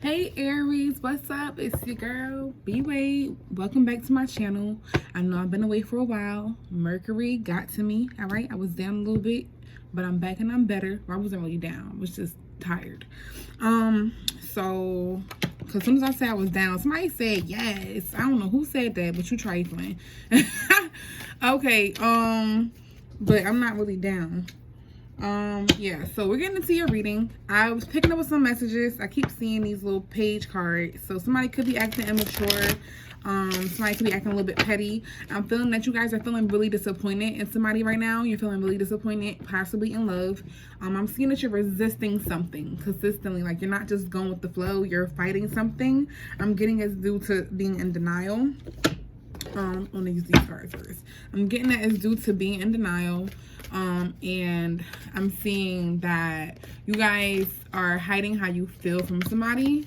Hey Aries, what's up? It's your girl, B Wade. Welcome back to my channel. I know I've been away for a while. Mercury got to me, all right? I was down a little bit, but I'm back and I'm better. Well, I wasn't really down. I was just tired. So, because as soon as I said I was down, somebody said yes. I don't know who said that, but you trifling. Okay, but I'm not really down. Yeah, so we're getting into your reading. I was picking up with some messages. I keep seeing these little page cards. So somebody could be acting immature. Somebody could be acting a little bit petty. I'm feeling that you guys are feeling really disappointed in somebody right now. You're feeling really disappointed, possibly in love. I'm seeing that you're resisting something consistently. Like, you're not just going with the flow. You're fighting something. I'm getting it's due to being in denial. I'm gonna use these cards first. I'm getting that it's due to being in denial. And I'm seeing that you guys are hiding how you feel from somebody.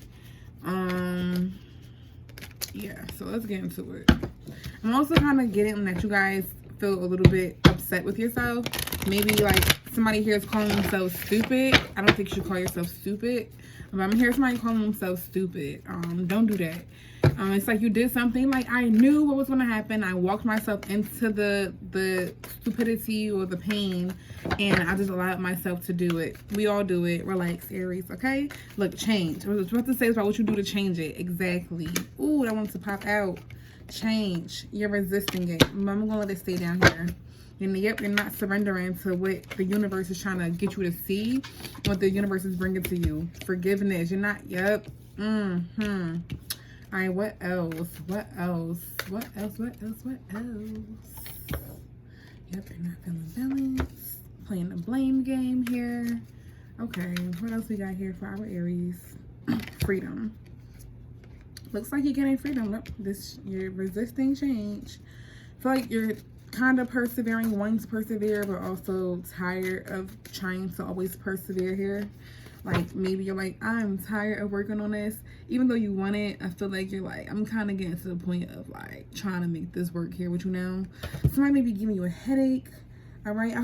Yeah, so let's get into it. I'm also kind of getting that you guys feel a little bit upset with yourself. Maybe like somebody here is calling themselves stupid. I don't think you should call yourself stupid. But I'm hearing somebody calling themselves stupid. Don't do that. It's like you did something, like I knew what was going to happen. I walked myself into the stupidity or the pain, and I just allowed myself to do it. We all do it. Relax, Aries, okay? Look, change. I was about to say about what you do to change it. Exactly. Ooh, that wants to pop out. Change. You're resisting it. I'm going to let it stay down here. And yep, you're not surrendering to what the universe is trying to get you to see, what the universe is bringing to you. Forgiveness. You're not, yep. All right, what else? What else? What else? What else? What else? Yep, you're not feeling balanced. Playing the blame game here. Okay, what else we got here for our Aries? Freedom. Looks like you're getting freedom. Nope, you're resisting change. I feel like you're kind of persevering, wanting to persevere, but also tired of trying to always persevere here. Like, maybe you're like, I'm tired of working on this. Even though you want it, I feel like you're like, I'm kind of getting to the point of like trying to make this work here with you now. Somebody may be giving you a headache. All right.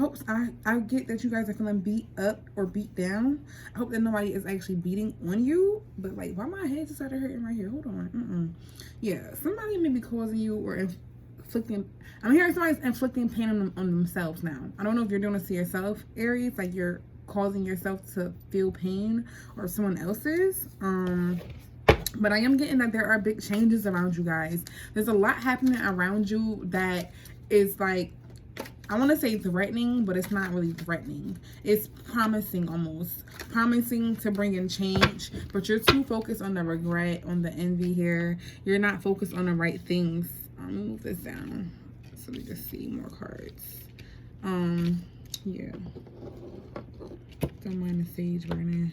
I get that you guys are feeling beat up or beat down. I hope that nobody is actually beating on you. But like, why my head just started hurting right here? Hold on. Yeah. Somebody may be causing you or inflicting. I'm hearing somebody's inflicting pain on themselves now. I don't know if you're doing this to yourself, Aries. Like, you're causing yourself to feel pain, or someone else's. But I am getting that there are big changes around you guys. There's a lot happening around you that is like, I want to say threatening, but it's not really threatening. It's promising, almost promising to bring in change, but you're too focused on the regret, on the envy here. You're not focused on the right things. Let me move this down so we can see more cards. Yeah, don't mind the sage burning.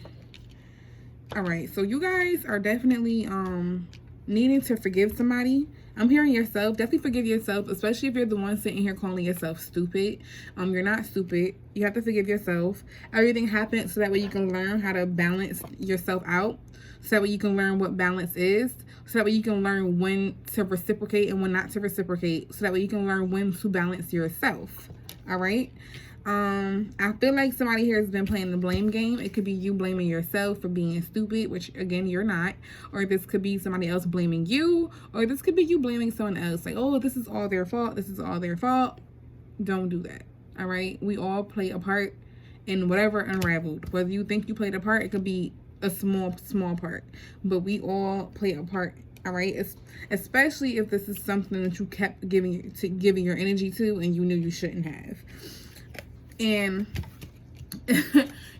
All right, so you guys are definitely needing to forgive somebody. I'm hearing yourself. Definitely forgive yourself, especially if you're the one sitting here calling yourself stupid. You're not stupid. You have to forgive yourself. Everything happens so that way you can learn how to balance yourself out. So that way you can learn what balance is. So that way you can learn when to reciprocate and when not to reciprocate. So that way you can learn when to balance yourself. All right? I feel like somebody here has been playing the blame game. It could be you blaming yourself for being stupid, which again, you're not. Or this could be somebody else blaming you. Or this could be you blaming someone else. Like, oh, this is all their fault. This is all their fault. Don't do that. All right? We all play a part in whatever unraveled. Whether you think you played a part, it could be a small part. But we all play a part. All right? Especially if this is something that you kept giving your energy to and you knew you shouldn't have. And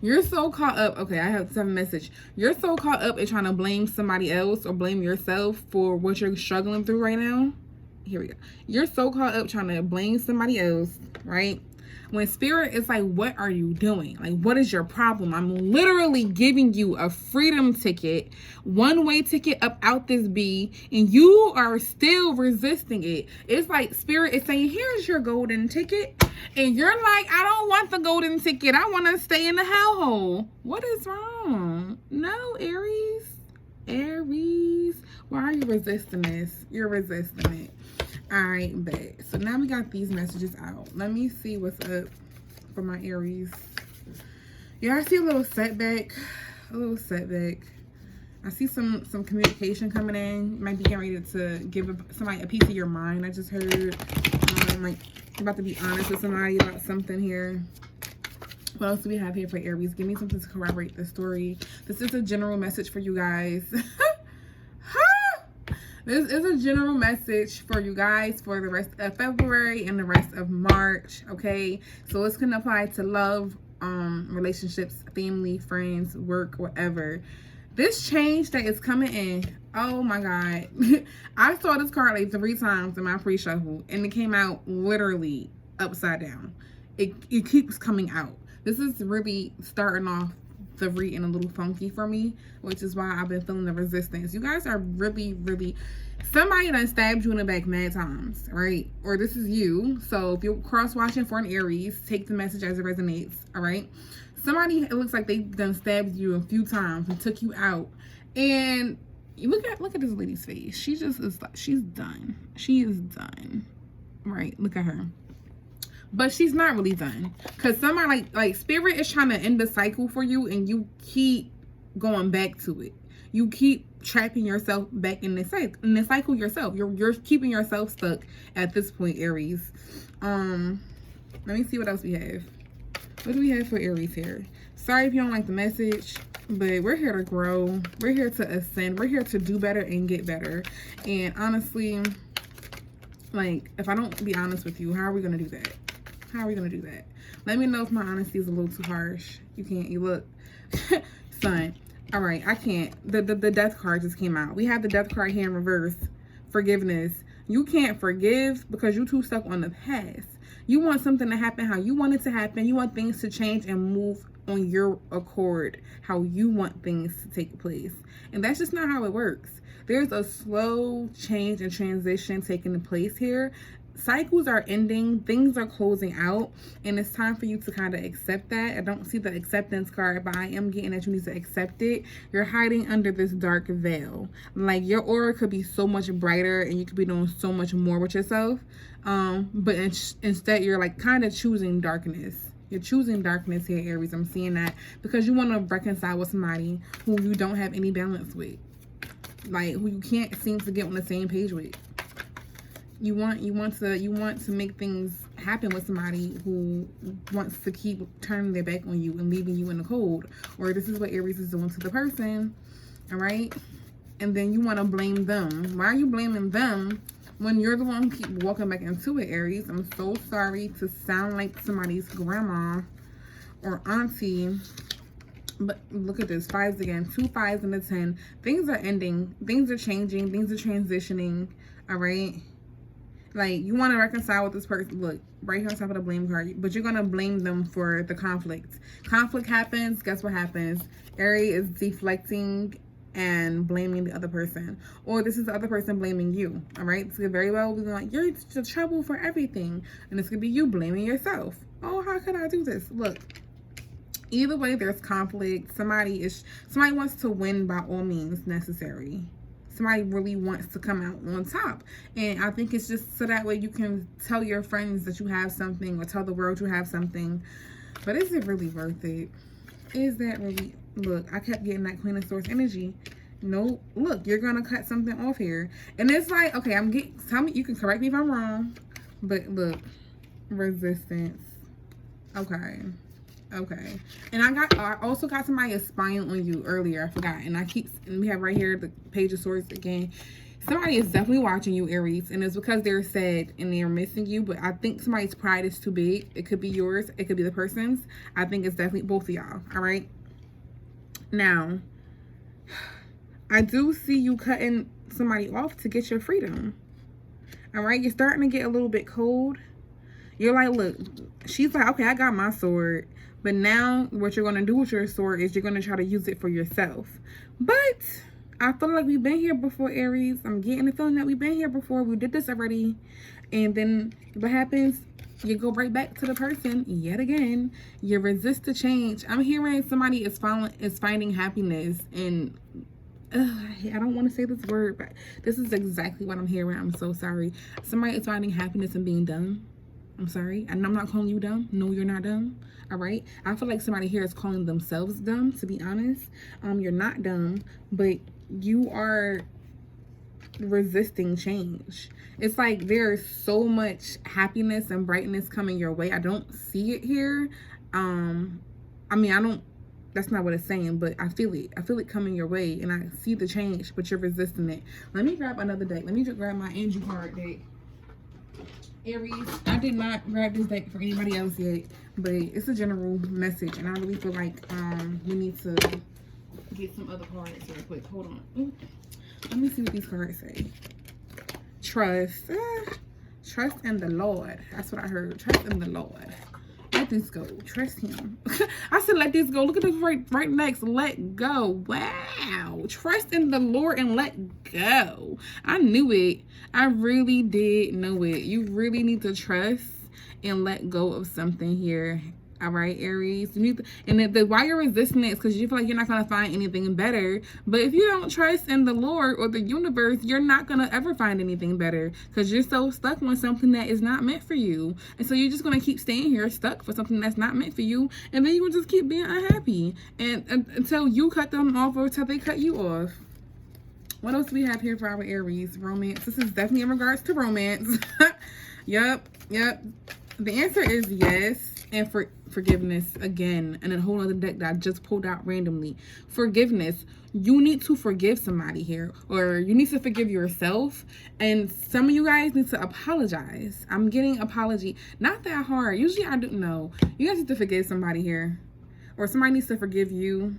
you're so caught up. Okay, I have a message. You're so caught up in trying to blame somebody else or blame yourself for what you're struggling through right now. Here we go. You're so caught up trying to blame somebody else, right? When spirit is like, what are you doing? Like, what is your problem? I'm literally giving you a freedom ticket, one-way ticket up out this bee, and you are still resisting it. It's like spirit is saying, here's your golden ticket. And you're like, I don't want the golden ticket. I want to stay in the hellhole. What is wrong? No, Aries. Aries. Why are you resisting this? You're resisting it. All right, bet. So now we got these messages out. Let me see what's up for my Aries. Yeah, I see a little setback. A little setback. I see some communication coming in. You might be getting ready to give somebody a piece of your mind. I just heard, like, about to be honest with somebody about something here. What else do we have here for Aries? Give me something to corroborate the story. This is a general message for you guys. This is a general message for you guys for the rest of February and the rest of March, okay? So it's going to apply to love, relationships, family, friends, work, whatever. This change that is coming in, oh my God. I saw this card like 3 times in my pre-shuffle, and it came out literally upside down. It keeps coming out. This is really starting off the reading a little funky for me, which is why I've been feeling the resistance. You guys are really, really, somebody done stabbed you in the back mad times, right? Or this is you. So if you're cross-watching for an Aries, take the message as it resonates, all right? Somebody, it looks like they done stabbed you a few times and took you out. And look at this lady's face. She just is like, she's done. She is done, right? Look at her. But she's not really done, because somebody like spirit is trying to end the cycle for you, and you keep going back to it. You keep trapping yourself back in this cycle yourself. You're keeping yourself stuck at this point, Aries. Let me see what else we have. What do we have for Aries here? Sorry if you don't like the message, but we're here to grow. We're here to ascend. We're here to do better and get better. And honestly, like, if I don't be honest with you, how are we gonna do that? How are we gonna do that? Let me know if my honesty is a little too harsh. You look son. All right, I can't. The death card just came out. We have the death card here in reverse. Forgiveness. You can't forgive because you're too stuck on the past. You want something to happen how you want it to happen. You want things to change and move on your accord, how you want things to take place. And that's just not how it works. There's a slow change and transition taking place here. Cycles are ending, things are closing out, and it's time for you to kind of accept that. I don't see the acceptance card, but I am getting that you need to accept it. You're hiding under this dark veil. Like, your aura could be so much brighter and you could be doing so much more with yourself, but instead you're like kind of choosing darkness. You're choosing darkness here, Aries. I'm seeing that because you want to reconcile with somebody who you don't have any balance with, like who you can't seem to get on the same page with. You want to make things happen with somebody who wants to keep turning their back on you and leaving you in the cold. Or this is what Aries is doing to the person, all right? And then you want to blame them. Why are you blaming them when you're the one who keep walking back into it, Aries? I'm so sorry to sound like somebody's grandma or auntie, but look at this. 5s again. 2 5s and a 10. Things are ending. Things are changing. Things are transitioning, all right? Like, you want to reconcile with this person. Look, right here on top of the blame card. But you're going to blame them for the conflict. Conflict happens. Guess what happens? Aries is deflecting and blaming the other person. Or this is the other person blaming you. All right? This could very well be like, you're the trouble for everything. And this could be you blaming yourself. Oh, how could I do this? Look. Either way, there's conflict. Somebody wants to win by all means necessary. Somebody really wants to come out on top, and I think it's just so that way you can tell your friends that you have something, or tell the world you have something. But is it really worth it? Is that really? Look, I kept getting that Queen of Swords energy. No, look, you're gonna cut something off here, and it's like, okay, tell me, you can correct me if I'm wrong, but look, resistance. Okay. And I also got somebody spying on you earlier. I forgot. And we have right here the Page of Swords again. Somebody is definitely watching you, Aries, and it's because they're sad and they're missing you. But I think somebody's pride is too big. It could be yours. It could be the person's. I think it's definitely both of y'all. All right. Now, I do see you cutting somebody off to get your freedom. All right. You're starting to get a little bit cold. You're like, look, she's like, okay, I got my sword. But now what you're going to do with your sword is you're going to try to use it for yourself. But I feel like we've been here before, Aries. I'm getting the feeling that we've been here before. We did this already. And then what happens? You go right back to the person yet again. You resist the change. I'm hearing somebody is finding happiness. And I don't want to say this word, but this is exactly what I'm hearing. I'm so sorry. Somebody is finding happiness in being done. I'm sorry. And I'm not calling you dumb. No, you're not dumb. All right. I feel like somebody here is calling themselves dumb, to be honest. You're not dumb, but you are resisting change. It's like there's so much happiness and brightness coming your way. I don't see it here. I mean, I don't, that's not what it's saying, but I feel it. I feel it coming your way, and I see the change, but you're resisting it. Let me grab another deck. Let me just grab my angel card deck. Aries, I did not grab this deck for anybody else yet, but it's a general message, and I really feel like we need to get some other cards real quick. Hold on. Ooh. Let me see what these cards say. Trust. Trust in the Lord. That's what I heard. Trust in the Lord. Let this go. Trust him. I said let this go. Look at this right next. Let go. Wow. Trust in the Lord and let go. I knew it. I really did know it. You really need to trust and let go of something here. All right, Aries. You need to, and why you're resisting it is because you feel like you're not going to find anything better. But if you don't trust in the Lord or the universe, you're not going to ever find anything better because you're so stuck on something that is not meant for you. And so you're just going to keep staying here stuck for something that's not meant for you. And then you will just keep being unhappy until you cut them off or until they cut you off. What else do we have here for our Aries? Romance. This is definitely in regards to romance. Yep. The answer is yes. And forgiveness again, and a whole other deck that I just pulled out randomly. Forgiveness. You need to forgive somebody here, or you need to forgive yourself. And some of you guys need to apologize. I'm getting apology. Not that hard. Usually I don't know. You guys need to forgive somebody here, or somebody needs to forgive you.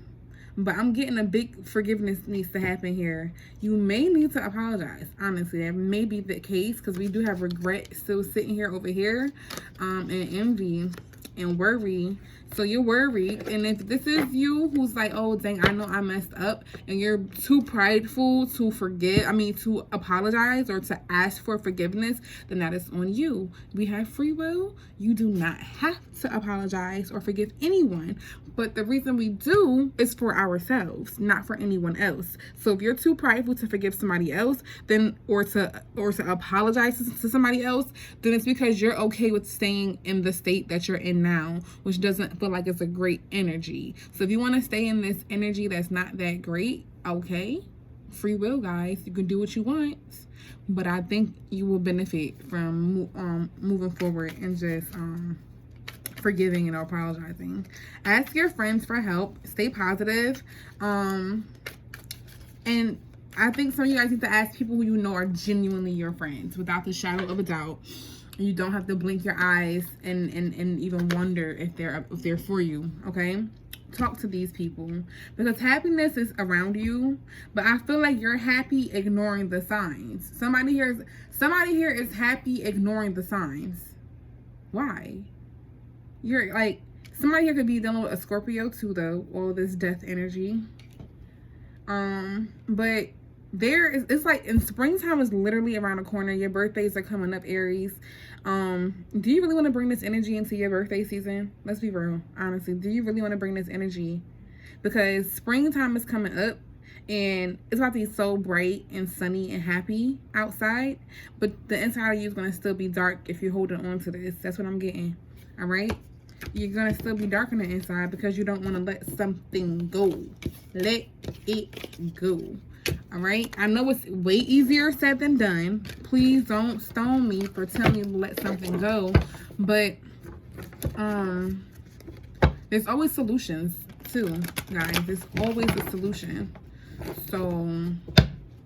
But I'm getting a big forgiveness needs to happen here. You may need to apologize. Honestly, that may be the case because we do have regret still sitting here over here, and envy and worry. So you're worried, and if this is you who's like, oh dang, I know I messed up, and you're too prideful to to apologize or to ask for forgiveness, then that is on you. We have free will. You do not have to apologize or forgive anyone, but the reason we do is for ourselves, not for anyone else. So if you're too prideful to forgive somebody else, then or to apologize to somebody else, then it's because you're okay with staying in the state that you're in now, which doesn't feel like it's a great energy. So if you want to stay in this energy that's not that great, okay, free will, guys. You can do what you want, but I think you will benefit from moving forward and just forgiving and apologizing. Ask your friends for help. Stay positive. And I think some of you guys need to ask people who you know are genuinely your friends without the shadow of a doubt. You don't have to blink your eyes and even wonder if they're for you, okay? Talk to these people because happiness is around you, but I feel like you're happy ignoring the signs. Somebody here is happy ignoring the signs. Why? You're like, somebody here could be dealing with a Scorpio too, though, all this death energy. But it's like, in springtime is literally around the corner. Your birthdays are coming up, Aries. Do you really want to bring this energy into your birthday season? Let's be real, honestly. Do you really want to bring this energy? Because springtime is coming up and it's about to be so bright and sunny and happy outside, but the inside of you is going to still be dark if you're holding on to this. That's what I'm getting. All right? You're going to still be dark on the inside because you don't want to let something go. Let it go. All right? I know it's way easier said than done. Please don't stone me for telling you to let something go. But there's always solutions too, guys. There's always a solution. So,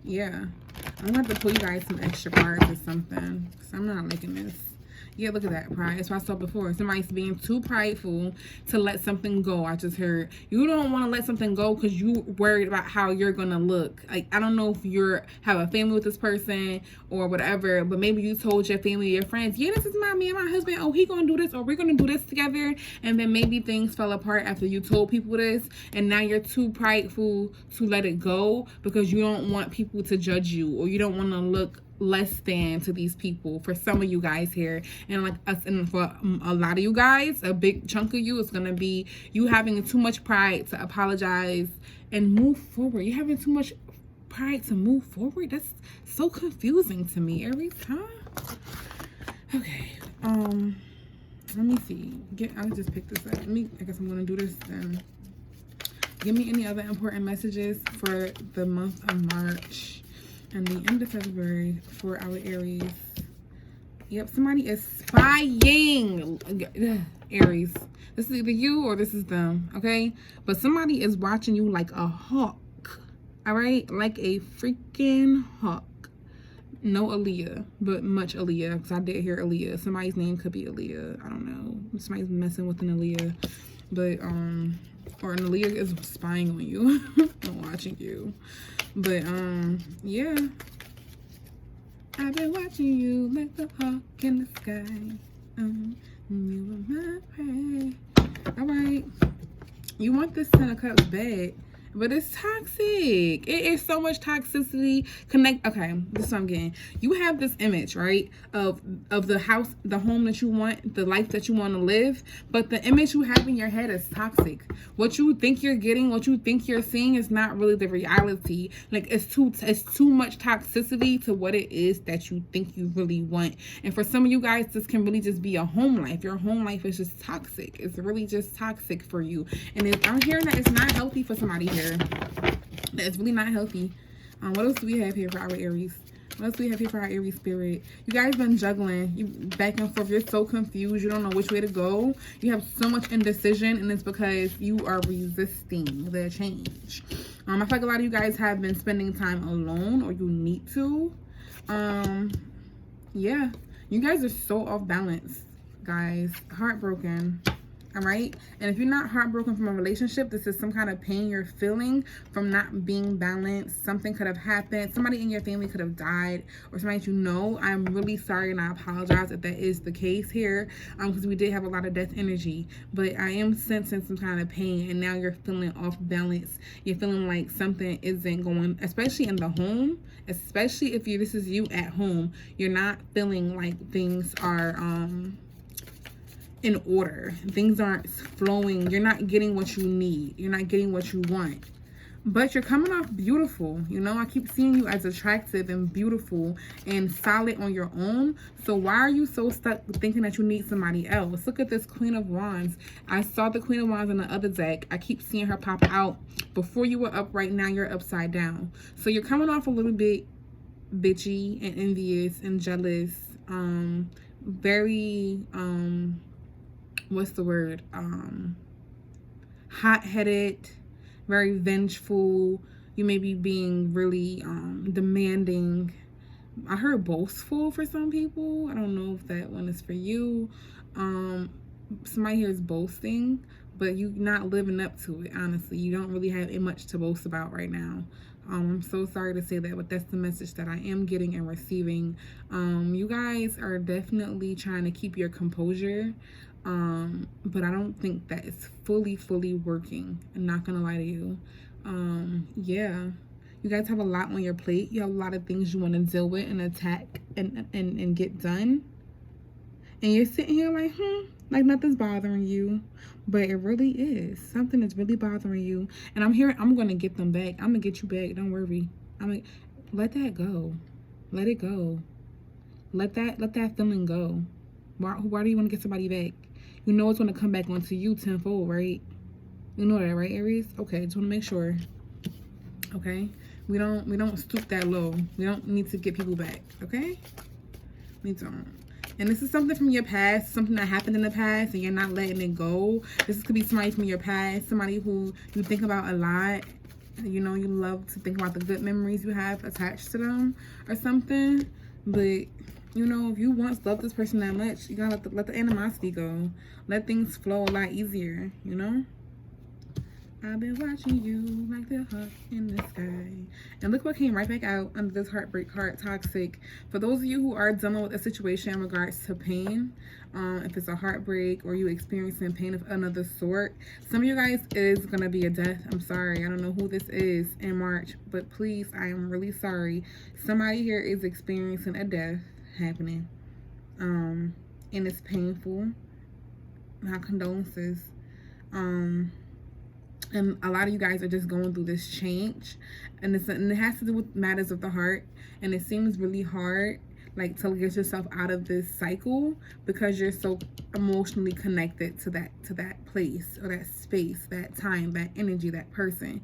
yeah. I'm going to have to pull you guys some extra cards or something because I'm not liking this. Yeah, look at that, pride. That's what I saw before. Somebody's being too prideful to let something go. I just heard. You don't want to let something go because you worried about how you're going to look. Like, I don't know if you have a family with this person or whatever, but maybe you told your family, your friends, yeah, this is me and my husband. Oh, he going to do this or we're going to do this together. And then maybe things fell apart after you told people this. And now you're too prideful to let it go because you don't want people to judge you or you don't want to look less than to these people. For some of you guys here, and like us, and for a lot of you guys, a big chunk of you is gonna be you having too much pride to apologize and move forward. You're having too much pride to move forward. That's so confusing to me, Aries, huh? Okay, Let me see. I'll just pick this up. I guess I'm gonna do this then. Give me any other important messages for the month of March and the end of February for our Aries. Yep, somebody is spying. Aries. This is either you or this is them, okay? But somebody is watching you like a hawk, all right? Like a freaking hawk. No Aaliyah, but much Aaliyah, because I did hear Aaliyah. Somebody's name could be Aaliyah. I don't know. Somebody's messing with an Aaliyah. But, or an Aaliyah is spying on you and watching you. But, yeah. I've been watching you like the hawk in the sky. You were my prey. All right. You want this 10 of Cups bad. But it's toxic. It is so much toxicity. Okay, this is what I'm getting. You have this image, right, of the house, the home that you want, the life that you want to live. But the image you have in your head is toxic. What you think you're getting, what you think you're seeing, is not really the reality. Like it's too much toxicity to what it is that you think you really want. And for some of you guys, this can really just be a home life. Your home life is just toxic. It's really just toxic for you. And I'm hearing that it's not healthy for somebody here. That's really not healthy. What else do we have here for our Aries? What else do we have here for our Aries spirit? You guys been juggling. You back and forth. You're so confused. You don't know which way to go. You have so much indecision, and it's because you are resisting the change. I feel like a lot of you guys have been spending time alone, or you need to. Yeah. You guys are so off balance, guys. Heartbroken. All right, and if you're not heartbroken from a relationship, this is some kind of pain you're feeling from not being balanced. Something could have happened. Somebody in your family could have died, or somebody that you know. I'm really sorry, and I apologize if that is the case here, because we did have a lot of death energy. But I am sensing some kind of pain, and now you're feeling off balance. You're feeling like something isn't going, especially in the home. Especially if this is you at home, you're not feeling like things are in order. Things aren't flowing. You're not getting what you need. You're not getting what you want. But you're coming off beautiful. You know, I keep seeing you as attractive and beautiful and solid on your own. So why are you so stuck thinking that you need somebody else? Look at this Queen of Wands. I saw the Queen of Wands in the other deck. I keep seeing her pop out. Before you were up, right now you're upside down. So you're coming off a little bit bitchy and envious and jealous. Very, what's the word? Hot-headed, very vengeful. You may be being really demanding. I heard boastful for some people. I don't know if that one is for you. Somebody here is boasting, but you're not living up to it, honestly. You don't really have much to boast about right now. I'm so sorry to say that, but that's the message that I am getting and receiving. You guys are definitely trying to keep your composure. But I don't think that it's fully working. I'm not gonna lie to you. Yeah, you guys have a lot on your plate. You have a lot of things you want to deal with and attack and get done, and you're sitting here like nothing's bothering you, but it really is. Something is really bothering you, and I'm gonna get them back. I'm gonna get you back. Don't worry. Let that go. Let it go. Let that feeling go. Why do you want to get somebody back? You know it's going to come back onto you tenfold, right? You know that, right, Aries? Okay, just want to make sure. Okay? We don't stoop that low. We don't need to get people back, okay? We don't. And this is something from your past, something that happened in the past, and you're not letting it go. This could be somebody from your past, somebody who you think about a lot. You know, you love to think about the good memories you have attached to them or something. But you know, if you once loved this person that much, you gotta let the animosity go. Let things flow a lot easier, you know? I've been watching you like the hawk in the sky. And look what came right back out under this heartbreak card, toxic. For those of you who are dealing with a situation in regards to pain, if it's a heartbreak or you experiencing pain of another sort, some of you guys is going to be a death. I'm sorry. I don't know who this is in March, but please, I am really sorry. Somebody here is experiencing a death happening. And it's painful. My condolences. And a lot of you guys are just going through this change, and it has to do with matters of the heart, and it seems really hard. like to get yourself out of this cycle, because you're so emotionally connected to that place or that space, that time, that energy, that person.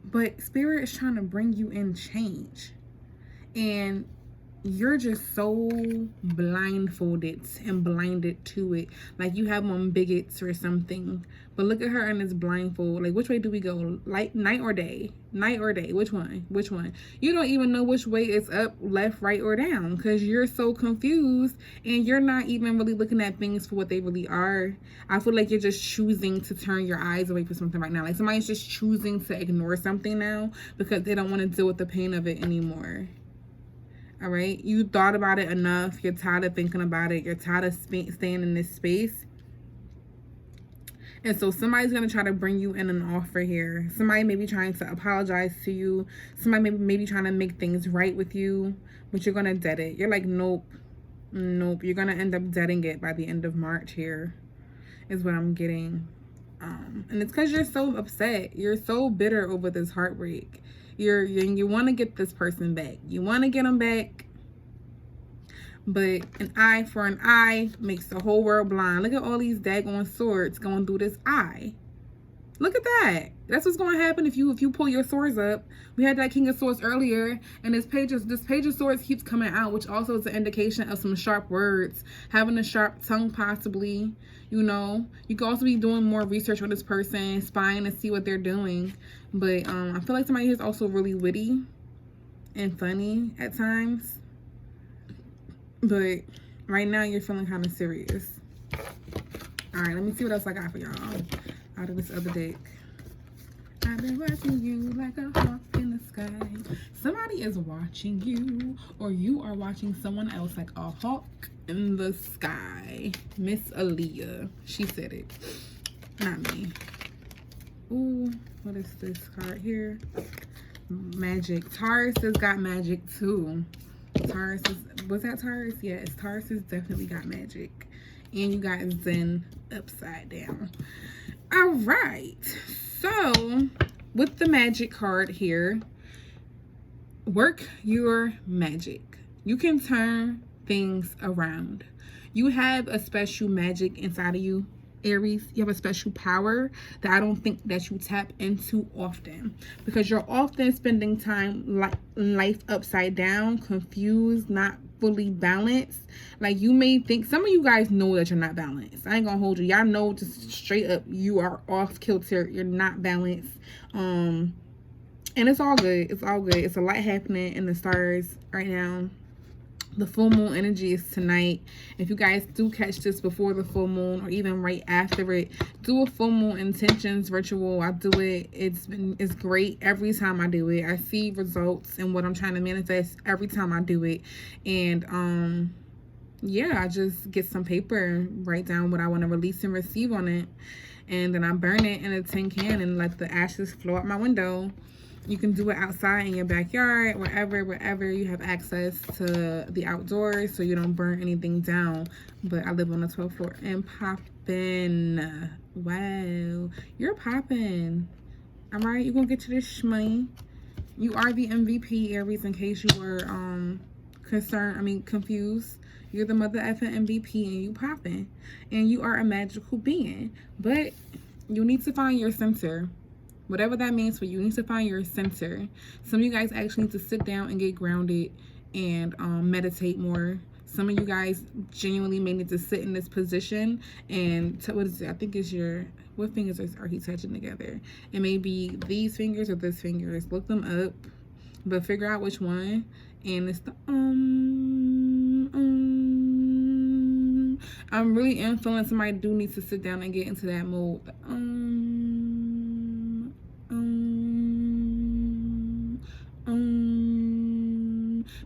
But spirit is trying to bring you in change, and you're just so blindfolded and blinded to it, like you have on bigots or something. But look at her in this blindfold. Like, which way do we go? Like, night or day? Night or day? Which one? Which one? You don't even know which way it's up, left, right, or down, because you're so confused, and you're not even really looking at things for what they really are. I feel like you're just choosing to turn your eyes away from something right now. Like, somebody's just choosing to ignore something now because they don't want to deal with the pain of it anymore. All right, you thought about it enough. You're tired of thinking about it. You're tired of staying in this space. And so somebody's going to try to bring you in an offer here. Somebody may be trying to apologize to you. Somebody may be trying to make things right with you, but you're going to dead it. You're like, nope. You're going to end up deading it by the end of March here, is what I'm getting. And it's because you're so upset. You're so bitter over this heartbreak. You want to get this person back. You want to get them back. But an eye for an eye makes the whole world blind. Look at all these daggone swords going through this eye. Look at that. That's what's going to happen if you pull your swords up. We had that King of Swords earlier, and this page of swords keeps coming out, which also is an indication of some sharp words, having a sharp tongue possibly. You know, you could also be doing more research on this person, spying to see what they're doing. But I feel like somebody here is also really witty and funny at times. But right now you're feeling kind of serious. All right, let me see what else I got for y'all out of this other deck. I've been watching you like a hawk in the sky. Somebody is watching you, or you are watching someone else like a hawk in the sky. Miss Aaliyah, she said it, not me. Ooh, what is this card here? Magic. Taurus has got magic too. Taurus is, was that Taurus? Yes, Taurus has definitely got magic. And you got Zen upside down. All right. So, with the magic card here, work your magic. You can turn things around. You have a special magic inside of you, Aries. You have a special power that I don't think that you tap into often, because you're often spending time life upside down, confused, not fully balanced. Like, you may think, some of you guys know that you're not balanced. I ain't gonna hold you. Y'all know just straight up you are off kilter. You're not balanced. And it's all good. It's all good. It's a lot happening in the stars right now. The full moon energy is tonight. If you guys do catch this before the full moon or even right after it, do a full moon intentions ritual. I do it. It's great every time I do it. I see results in what I'm trying to manifest every time I do it. And yeah, I just get some paper, write down what I want to release and receive on it, and then I burn it in a tin can and let the ashes flow out my window. You can do it outside in your backyard, wherever you have access to the outdoors, so you don't burn anything down. But I live on the 12th floor and poppin'. Wow, you're poppin'. All right, you're gonna get to this shmoney. You are the MVP, Aries, in case you were confused. You're the mother effing MVP, and you poppin'. And you are a magical being, but you need to find your center. Whatever that means for you, you need to find your center. Some of you guys actually need to sit down and get grounded and meditate more. Some of you guys genuinely may need to sit in this position and what is it? I think it's your, what fingers are he touching together? It may be these fingers or this fingers. Look them up, but figure out which one. And it's the I'm really feeling somebody do need to sit down and get into that mode.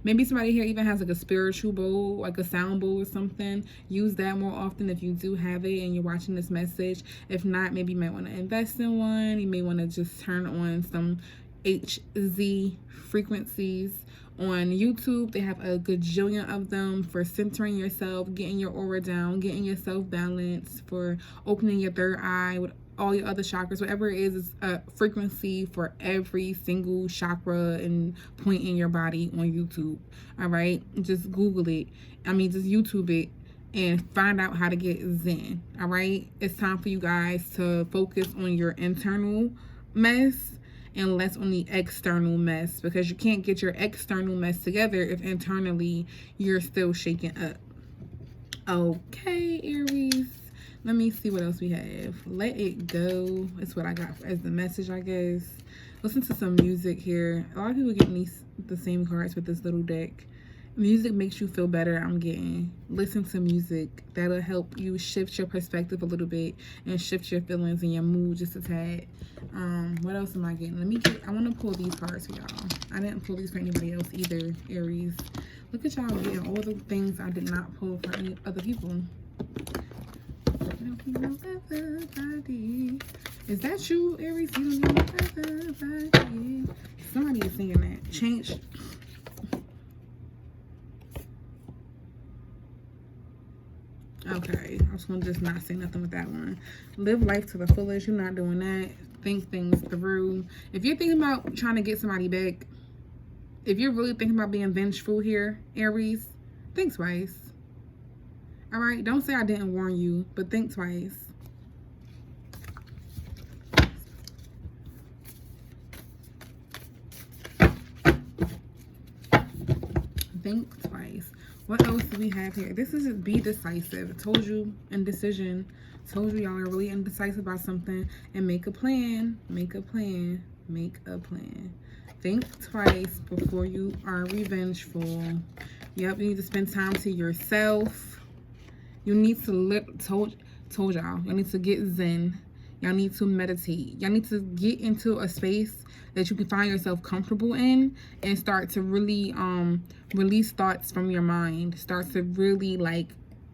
Maybe somebody here even has like a spiritual bowl, like a sound bowl or something. Use that more often if you do have it and you're watching this message. If not, maybe you might want to invest in one. You may want to just turn on some HZ frequencies. On YouTube, they have a gajillion of them for centering yourself, getting your aura down, getting yourself balanced, for opening your third eye with all your other chakras. Whatever it is a frequency for every single chakra and point in your body on YouTube. All right, just Google it. Just YouTube it and find out how to get zen. All right, it's time for you guys to focus on your internal mess and less on the external mess, because you can't get your external mess together if internally you're still shaking up. Okay, Aries, let me see what else we have. Let it go. That's what I got as the message, I guess. Listen to some music here. A lot of people getting the same cards with this little deck. Music makes you feel better. I'm getting. Listen to music. That'll help you shift your perspective a little bit and shift your feelings and your mood just a tad. What else am I getting? I want to pull these cards for y'all. I didn't pull these for anybody else either, Aries. Look at y'all getting all the things I did not pull for any other people. Is that you, Aries? You don't know everybody. Somebody is singing that. Change. Okay, I was gonna just not say nothing with that one. Live life to the fullest. You're not doing that. Think things through. If you're thinking about trying to get somebody back, if you're really thinking about being vengeful here, Aries, think twice. All right, don't say I didn't warn you, but think twice. Think twice. What else do we have here? This is just be decisive. I told you, indecision. Told you y'all are really indecisive about something. And make a plan. Make a plan. Make a plan. Think twice before you are revengeful. Yep, you need to spend time to yourself. You need to told y'all. You need to get zen. Y'all need to meditate. Y'all need to get into a space that you can find yourself comfortable in and start to really release thoughts from your mind. Start to really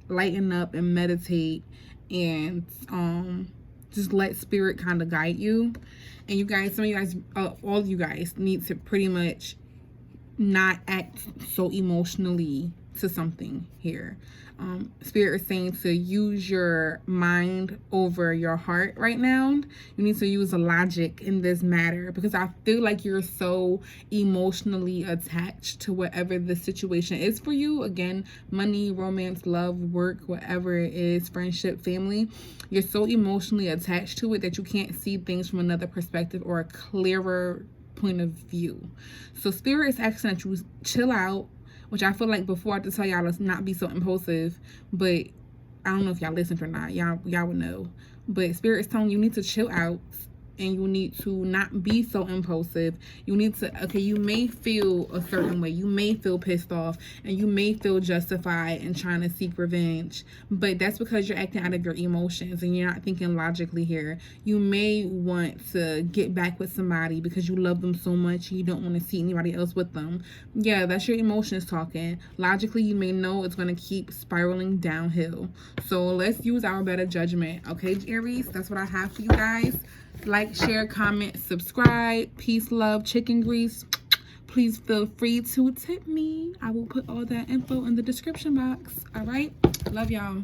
lighten up and meditate and just let spirit kind of guide you. And you guys, some of you guys, all of you guys need to pretty much not act so emotionally to something here. Spirit is saying to use your mind over your heart right now. You need to use logic in this matter, because I feel like you're so emotionally attached to whatever the situation is for you. Again, money, romance, love, work, whatever it is, friendship, family. You're so emotionally attached to it that you can't see things from another perspective or a clearer point of view. So Spirit is asking that you chill out, which I feel like before I had to tell y'all let's not be so impulsive, but I don't know if y'all listened or not. Y'all would know. But Spirit is telling you need to chill out and you need to not be so impulsive. You need to, okay, you may feel a certain way. You may feel pissed off and you may feel justified in trying to seek revenge, but that's because you're acting out of your emotions and you're not thinking logically here. You may want to get back with somebody because you love them so much and you don't want to see anybody else with them. Yeah, that's your emotions talking. Logically, you may know it's going to keep spiraling downhill. So let's use our better judgment. Okay, Aries, that's what I have for you guys. Like, share, comment, subscribe. Peace, love, chicken grease. Please feel free to tip me. I will put all that info in the description box. All right? Love y'all.